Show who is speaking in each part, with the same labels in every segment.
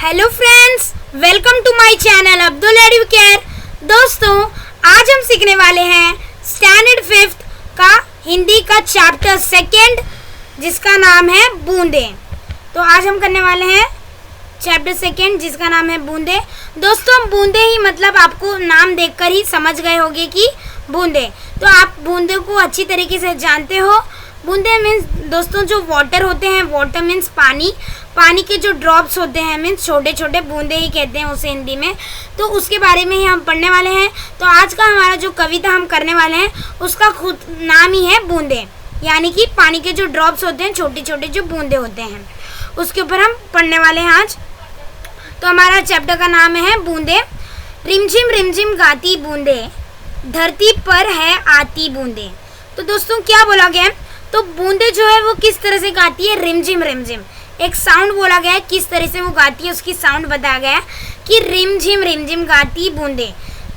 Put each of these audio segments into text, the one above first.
Speaker 1: Hello friends, welcome to my channel Abdul Educare. दोस्तों, आज हम सीखने वाले हैं स्टैंडर्ड 5th का हिंदी का चैप्टर 2 जिसका नाम है बूंदे। तो आज हम करने वाले हैं चैप्टर 2 जिसका नाम है बूंदे। दोस्तों, बूंदे ही मतलब आपको नाम देखकर ही समझ गए होंगे कि बूंदे, तो आप बूंदे को अच्छी तरीके से जानते हो। बूंदे मीन्स दोस्तों जो वाटर होते हैं, वाटर मीन्स पानी, पानी के जो ड्रॉप्स होते हैं मीन्स छोटे छोटे बूंदे ही कहते हैं उसे हिंदी में। तो उसके बारे में ही हम पढ़ने वाले हैं। तो आज का हमारा जो कविता हम करने वाले हैं उसका खुद नाम ही है बूंदे, यानी कि पानी के जो ड्रॉप्स होते हैं, छोटे छोटे जो बूंदे होते हैं, उसके ऊपर हम पढ़ने वाले हैं आज। तो हमारा चैप्टर का नाम है बूंदे। रिमझिम रिमझिम गाती बूंदे, धरती पर है आती बूंदे। तो दोस्तों क्या बोला गया है, तो बूंदे जो है वो किस तरह से गाती है, रिमझिम रिमझिम। एक साउंड बोला गया है, किस तरह से वो गाती है उसकी साउंड बताया गया है कि रिमझिम रिमझिम गाती बूंदे।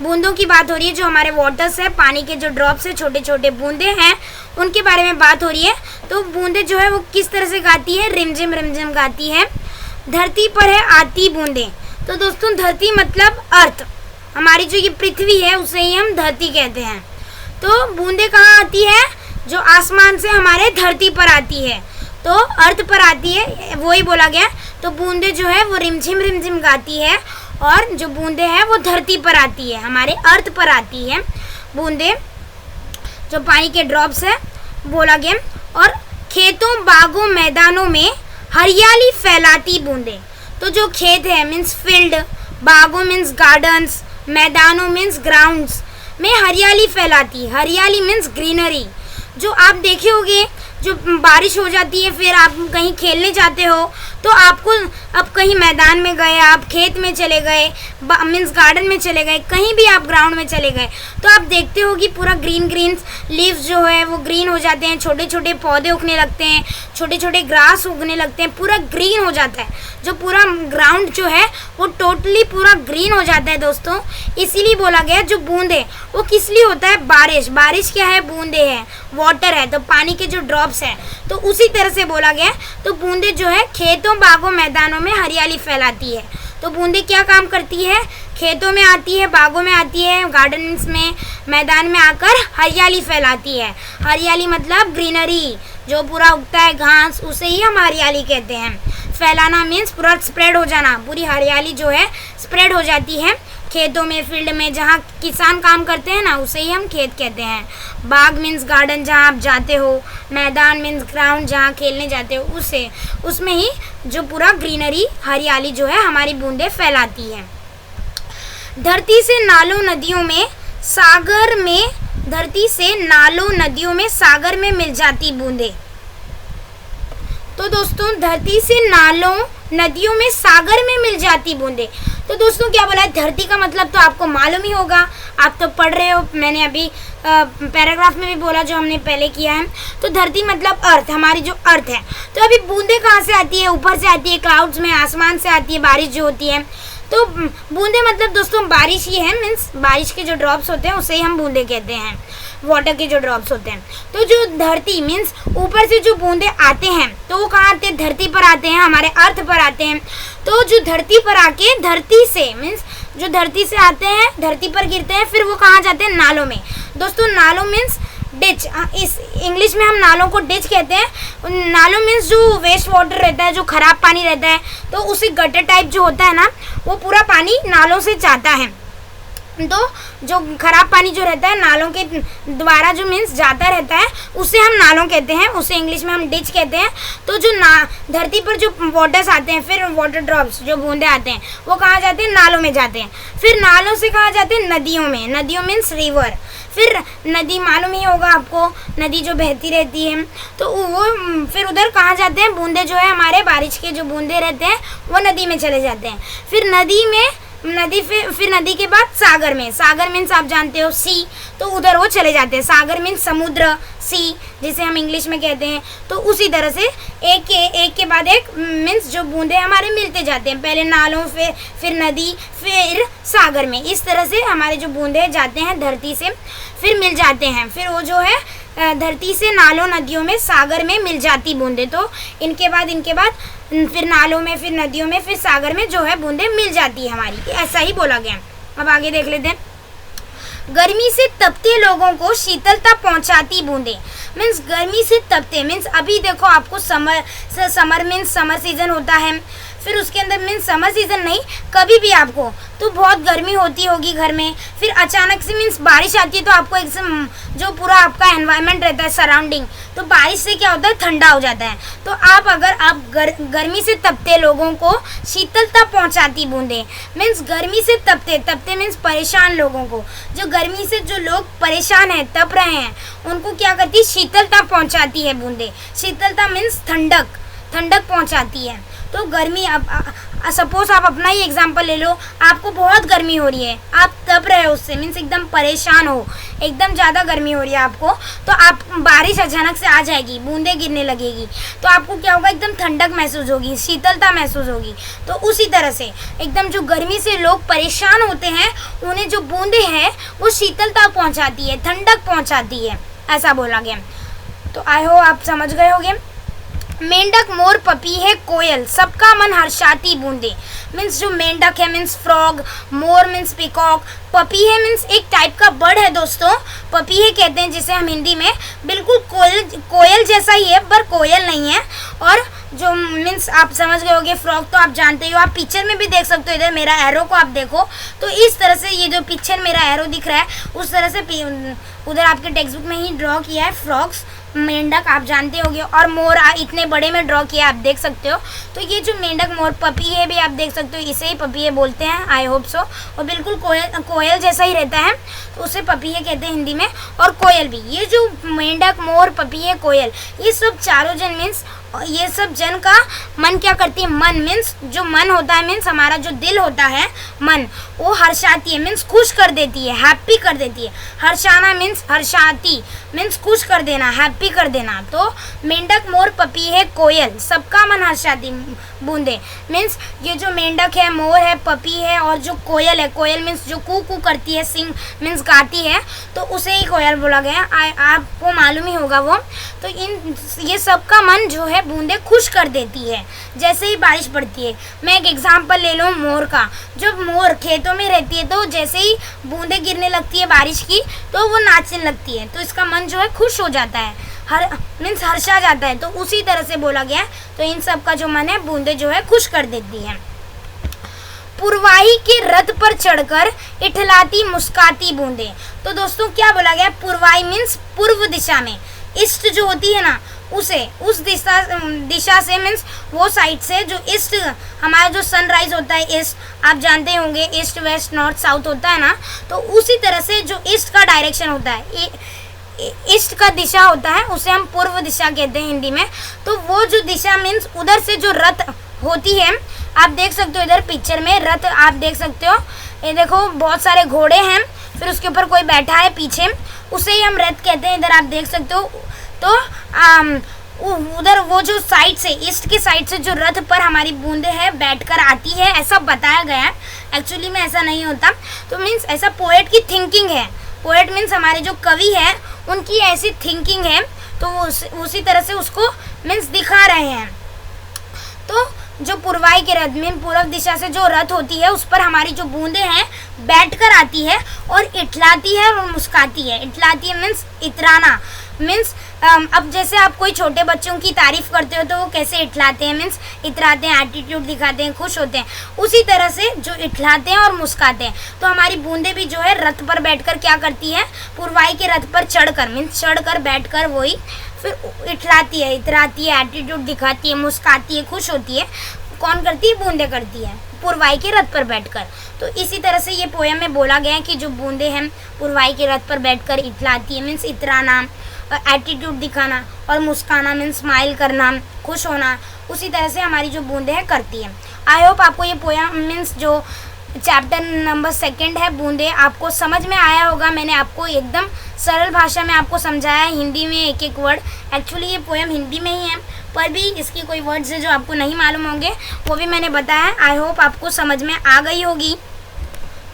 Speaker 1: बूंदों की बात हो रही है, जो हमारे वाटर्स है, पानी के जो ड्रॉप्स है, छोटे छोटे बूंदे हैं, उनके बारे में बात हो रही है। तो बूंदे जो है वो किस तरह से गाती है, रिमझिम रिमझिम गाती है। धरती पर है आती बूंदे। तो दोस्तों धरती मतलब अर्थ, हमारी जो ये पृथ्वी है उसे ही हम धरती कहते हैं। तो बूंदे कहाँ आती है, जो आसमान से हमारे धरती पर आती है, तो अर्थ पर आती है, वो ही बोला गया। तो बूंदे जो है वो रिमझिम रिमझिम गाती है, और जो बूंदे हैं वो धरती पर आती है, हमारे अर्थ पर आती है बूंदे, जो पानी के ड्रॉप्स है बोला गया। और खेतों बागों मैदानों में हरियाली फैलाती बूंदे। तो जो खेत है मीन्स फील्ड, बागों मीन्स गार्डन्स, मैदानों मीन्स ग्राउंड्स में हरियाली फैलाती। हरियाली मीन्स ग्रीनरी। जो आप देखे होंगे, जो बारिश हो जाती है, फिर आप कहीं खेलने जाते हो, तो आपको अब कहीं मैदान में गए, आप खेत में चले गए, मीन्स गार्डन में चले गए, कहीं भी आप ग्राउंड में चले गए, तो आप देखते हो कि पूरा ग्रीन ग्रीन लीव्स जो है वो ग्रीन हो जाते हैं, छोटे छोटे पौधे उगने लगते हैं, छोटे छोटे ग्रास उगने लगते हैं, पूरा ग्रीन हो जाता है। जो पूरा ग्राउंड जो है वो टोटली पूरा ग्रीन हो जाता है दोस्तों। इसीलिए बोला गया जो बूंदे वो किस लिए होता है, बारिश। बारिश क्या है, बूंदे है, वाटर है, तो पानी के जो ड्रॉप्स है, तो उसी तरह से बोला गया। तो बूंदे जो है खेतों बागों मैदानों में हरियाली फैलाती है। तो बूंदे क्या काम करती है, खेतों में आती है, बागों में आती है, गार्डन्स में, मैदान में आकर हरियाली फैलाती है। हरियाली मतलब ग्रीनरी, जो पूरा उगता है घास, उसे ही हम हरियाली कहते हैं। फैलाना मीन्स पूरा स्प्रेड हो जाना, पूरी हरियाली जो है स्प्रेड हो जाती है खेतों में, फील्ड में, जहाँ किसान काम करते हैं ना, उसे ही हम खेत कहते हैं। बाग मीन्स गार्डन, जहाँ आप जाते हो, मैदान मीन्स ग्राउंड, जहाँ खेलने जाते हो, उसे उसमें ही जो पूरा ग्रीनरी हरियाली जो है हमारी बूंदे फैलाती है। धरती से नालों नदियों में सागर में, धरती से नालों नदियों में सागर में मिल जाती बूंदे। तो दोस्तों धरती से नालों नदियों में सागर में मिल जाती बूंदे। तो दोस्तों क्या बोला है, धरती का मतलब तो आपको मालूम ही होगा, आप तो पढ़ रहे हो, मैंने अभी पैराग्राफ में भी बोला जो हमने पहले किया है। तो धरती मतलब अर्थ, हमारी जो अर्थ है। तो अभी बूंदे कहाँ से आती है, ऊपर से आती है, क्लाउड्स में, आसमान से आती है, बारिश जो होती है। तो बूंदे मतलब दोस्तों बारिश ही है, मीन्स बारिश के जो ड्रॉप्स होते हैं उसे ही हम बूंदे कहते हैं, वाटर के जो ड्रॉप्स होते हैं। तो जो धरती मीन्स ऊपर से जो बूंदे आते हैं, तो वो कहाँ आते हैं, धरती पर आते हैं, हमारे अर्थ पर आते हैं। तो जो धरती पर आके, धरती से मीन्स जो धरती से आते हैं, धरती पर गिरते हैं, फिर वो कहाँ जाते हैं, नालों में। दोस्तों नालों मीन्स डिच, इस इंग्लिश में हम नालों को डिच कहते हैं। नालों मीन्स जो वेस्ट वाटर रहता है, जो खराब पानी रहता है, तो उसी गटर टाइप जो होता है ना, वो पूरा पानी नालों से जाता है। तो जो खराब पानी जो रहता है नालों के द्वारा जो मीन्स जाता रहता है, उसे हम नालों कहते हैं, उसे इंग्लिश में हम डिच कहते हैं। तो जो धरती पर जो वाटर्स आते हैं, फिर वाटर ड्रॉप्स जो बूंदे आते हैं, वो कहाँ जाते हैं, नालों में जाते हैं। फिर नालों से कहाँ जाते हैं, नदियों में। नदियों मीन्स रिवर। फिर नदी मालूम ही होगा आपको, नदी जो बहती रहती है, तो वो फिर उधर कहाँ जाते हैं, बूंदे जो है हमारे बारिश के जो बूंदे रहते हैं वो नदी में चले जाते हैं। फिर नदी में, फिर नदी के बाद सागर में। सागर मीन्स आप जानते हो सी, तो उधर वो चले जाते हैं। सागर मीन्स समुद्र, सी जिसे हम इंग्लिश में कहते हैं। तो उसी तरह से एक के बाद एक मीन्स जो बूंदे हमारे मिलते जाते हैं, पहले नालों, फिर नदी, फिर सागर में। इस तरह से हमारे जो बूंदे जाते हैं धरती से, फिर मिल जाते हैं, फिर वो जो है धरती से नालों नदियों में सागर में मिल जाती बूंदे। तो इनके बाद फिर नालों में, फिर नदियों में, फिर सागर में जो है बूंदें मिल जाती है हमारी, ऐसा ही बोला गया। अब आगे देख लेते हैं। गर्मी से तपते लोगों को शीतलता पहुंचाती बूंदें। मीन्स गर्मी से तपते मीन्स अभी देखो आपको समर मीन्स समर सीजन होता है, फिर उसके अंदर मीन्स समर सीजन नहीं, कभी भी आपको तो बहुत गर्मी होती होगी घर में, फिर अचानक से मीन्स बारिश आती है तो आपको एकदम जो पूरा आपका एनवायरनमेंट रहता है सराउंडिंग, तो बारिश से क्या होता है, ठंडा हो जाता है। तो आप गर्मी से तपते लोगों को शीतलता पहुंचाती बूंदें। मीन्स गर्मी से तपते मीन्स परेशान लोगों को, जो गर्मी से जो लोग परेशान हैं, तप रहे हैं, उनको क्या करती है, शीतलता पहुंचाती है बूंदें। शीतलता मीन्स ठंडक पहुंचाती है। तो गर्मी, अब सपोज आप अपना ही एग्जांपल ले लो, आपको बहुत गर्मी हो रही है, आप तप रहे हो उससे, मीन्स एकदम परेशान हो, एकदम ज़्यादा गर्मी हो रही है आपको, तो आप बारिश अचानक से आ जाएगी, बूंदें गिरने लगेगी, तो आपको क्या होगा, एकदम ठंडक महसूस होगी, शीतलता महसूस होगी। तो उसी तरह से एकदम जो गर्मी से लोग परेशान होते हैं, उन्हें जो बूंदें हैं वो शीतलता पहुँचाती है, ठंडक पहुँचाती है, ऐसा बोला गया। तो आई होप आप समझ गए होंगे। मेंढक, मोर, पपीहे, कोयल, सबका मन हर्षाती बूंदे। मीन्स जो मेंढक है मीन्स फ्रॉग, मोर मीन्स पिकॉक, पपीहे मीन्स एक टाइप का बर्ड है दोस्तों, पपीहे कहते हैं जिसे हम हिंदी में, बिल्कुल कोयल जैसा ही है पर कोयल नहीं है। और जो मीन्स आप समझ गए होंगे, फ्रॉग तो आप जानते ही हो, आप पिक्चर में भी देख सकते हो, इधर मेरा एरो को आप देखो तो इस तरह से ये जो पिक्चर मेरा एरो दिख रहा है उस तरह से उधर आपके टेक्स्ट बुक में ही ड्रॉ किया है फ्रॉग्स, मेंढक आप जानते होंगे, और मोर इतने बड़े में ड्रॉ किया आप देख सकते हो। तो ये जो मेंढक, मोर, पपीहे भी आप देख सकते हो, इसे ही पपीहे बोलते हैं, आई होप सो, और बिल्कुल कोयल जैसा ही रहता है तो उसे पपीहे कहते हैं हिंदी में। और कोयल भी, ये जो मेंढक, मोर, पपीहे, कोयल, ये सब चारों जन मीन्स ये सब जन का मन क्या करती है, मन मीन्स जो मन होता है, मीन्स हमारा जो दिल होता है मन, वो हर्षाती है मीन्स खुश कर देती है, हैप्पी कर देती है। हर्षाना मीन्स हर्षाती मीन्स खुश कर देना, हैप्पी कर देना। तो मेंढक, मोर, पपीहे, कोयल, सबका मन हर्षाती बूंदे। मीन्स ये जो मेंढक है, मोर है, पपी है, और जो कोयल है, कोयल मीन्स जो कू कू करती है, सिंग मीन्स गाती है, तो उसे ही कोयल बोला गया, आपको मालूम ही होगा वो। तो ये सबका मन जो है बूंदे खुश कर देती है जैसे ही बारिश पड़ती है। मैं एक एग्जांपल ले लूँ मोर का, जब मोर खेतों में रहती है तो जैसे ही बूंदे गिरने लगती है बारिश की तो वो नाचने लगती है, तो इसका मन जो है खुश हो जाता है, मीन्स हर्षा जाता है। तो उसी तरह से बोला गया है, तो इन सब का जो मन है बूंदे जो है खुश कर देती है। पुरवाही के रथ पर चढ़कर इठलाती मुस्काती बूंदे। तो दोस्तों क्या बोला गया, पुरवाही मीन्स पूर्व दिशा में, ईस्ट जो होती है ना उसे, उस दिशा से मीन्स वो साइड से, जो ईस्ट हमारा जो सनराइज होता है ईस्ट, आप जानते होंगे ईस्ट वेस्ट नॉर्थ साउथ होता है ना, तो उसी तरह से जो ईस्ट का डायरेक्शन होता है, ईस्ट का दिशा होता है, उसे हम पूर्व दिशा कहते हैं हिंदी में। तो वो जो दिशा मीन्स उधर से जो रथ होती है, आप देख सकते हो इधर पिक्चर में रथ आप देख सकते हो, ये देखो बहुत सारे घोड़े हैं, फिर उसके ऊपर कोई बैठा है पीछे, उसे ही हम रथ कहते हैं, इधर आप देख सकते हो। तो उधर वो जो साइड से, ईस्ट के साइड से जो रथ पर हमारी बूंदे है बैठकर आती है, ऐसा बताया गया है। एक्चुअली में ऐसा नहीं होता, तो मीन्स ऐसा पोएट की थिंकिंग है, पोएट मीन्स हमारे जो कवि है उनकी ऐसी थिंकिंग है, तो वो उसी तरह से उसको मीन्स दिखा रहे हैं। तो जो पूर्वाई के रथ में पूर्व दिशा से जो रथ होती है उस पर हमारी जो बूंदे हैं बैठकर आती है और इठलाती है और मुस्काती है। इठलाती है मीन्स इतराना, मीन्स अब जैसे आप कोई छोटे बच्चों की तारीफ करते हो तो वो कैसे इठलाते हैं, मीन्स इतराते हैं, एटीट्यूड दिखाते हैं, खुश होते हैं, उसी तरह से जो इठलाते हैं और मुस्काते हैं। तो हमारी बूंदे भी जो है रथ पर बैठकर क्या करती है, पूर्वाई के रथ पर चढ़कर मीन्स चढ़कर बैठकर वही फिर इठलाती है, इतराती है, एटीट्यूड दिखाती है, मुस्काती है, खुश होती है। कौन करती है, बूंदे करती है पूर्वाई के रथ पर बैठकर। तो इसी तरह से ये पोयम में बोला गया है कि जो बूंदे हैं पूर्वाई के रथ पर बैठकर इठलाती है मीन्स इतराना, एटीट्यूड दिखाना, और मुस्काना मीन्स स्माइल करना, खुश होना, उसी तरह से हमारी जो बूंदे हैं करती है। आई होप आपको ये पोयम मीन्स जो चैप्टर नंबर 2 है बूंदे आपको समझ में आया होगा। मैंने आपको एकदम सरल भाषा में आपको समझाया है, हिंदी में एक एक वर्ड। एक्चुअली ये पोयम हिंदी में ही है पर भी इसकी कोई वर्ड्स है जो आपको नहीं मालूम होंगे वो भी मैंने बताया। आई होप आपको समझ में आ गई होगी।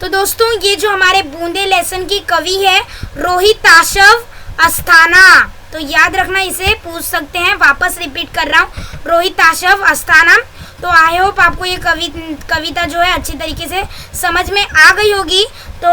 Speaker 1: तो दोस्तों ये जो हमारे बूंदे लेसन की कवि है रोहिताशव अस्थाना, तो याद रखना, इसे पूछ सकते हैं। वापस रिपीट कर रहा हूँ, रोहित आशव अस्थाना। तो आई होप आपको ये कविता जो है अच्छी तरीके से समझ में आ गई होगी। तो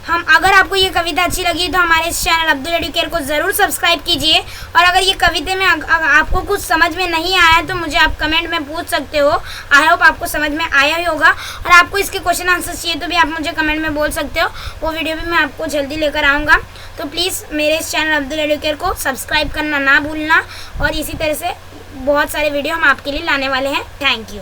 Speaker 1: अगर आपको ये कविता अच्छी लगी तो हमारे इस चैनल अब्दुल एडुकेयर को ज़रूर सब्सक्राइब कीजिए। और अगर ये कविता में आपको कुछ समझ में नहीं आया तो मुझे आप कमेंट में पूछ सकते हो। आई होप आपको समझ में आया ही होगा। और आपको इसके क्वेश्चन आंसर चाहिए तो भी आप मुझे कमेंट में बोल सकते हो, वो वीडियो भी मैं आपको जल्दी लेकर आऊँगा। तो प्लीज़ मेरे इस चैनल अब्दुल एडुकेयर को सब्सक्राइब करना ना भूलना। और इसी तरह से बहुत सारे वीडियो हम आपके लिए लाने वाले हैं। Thank you.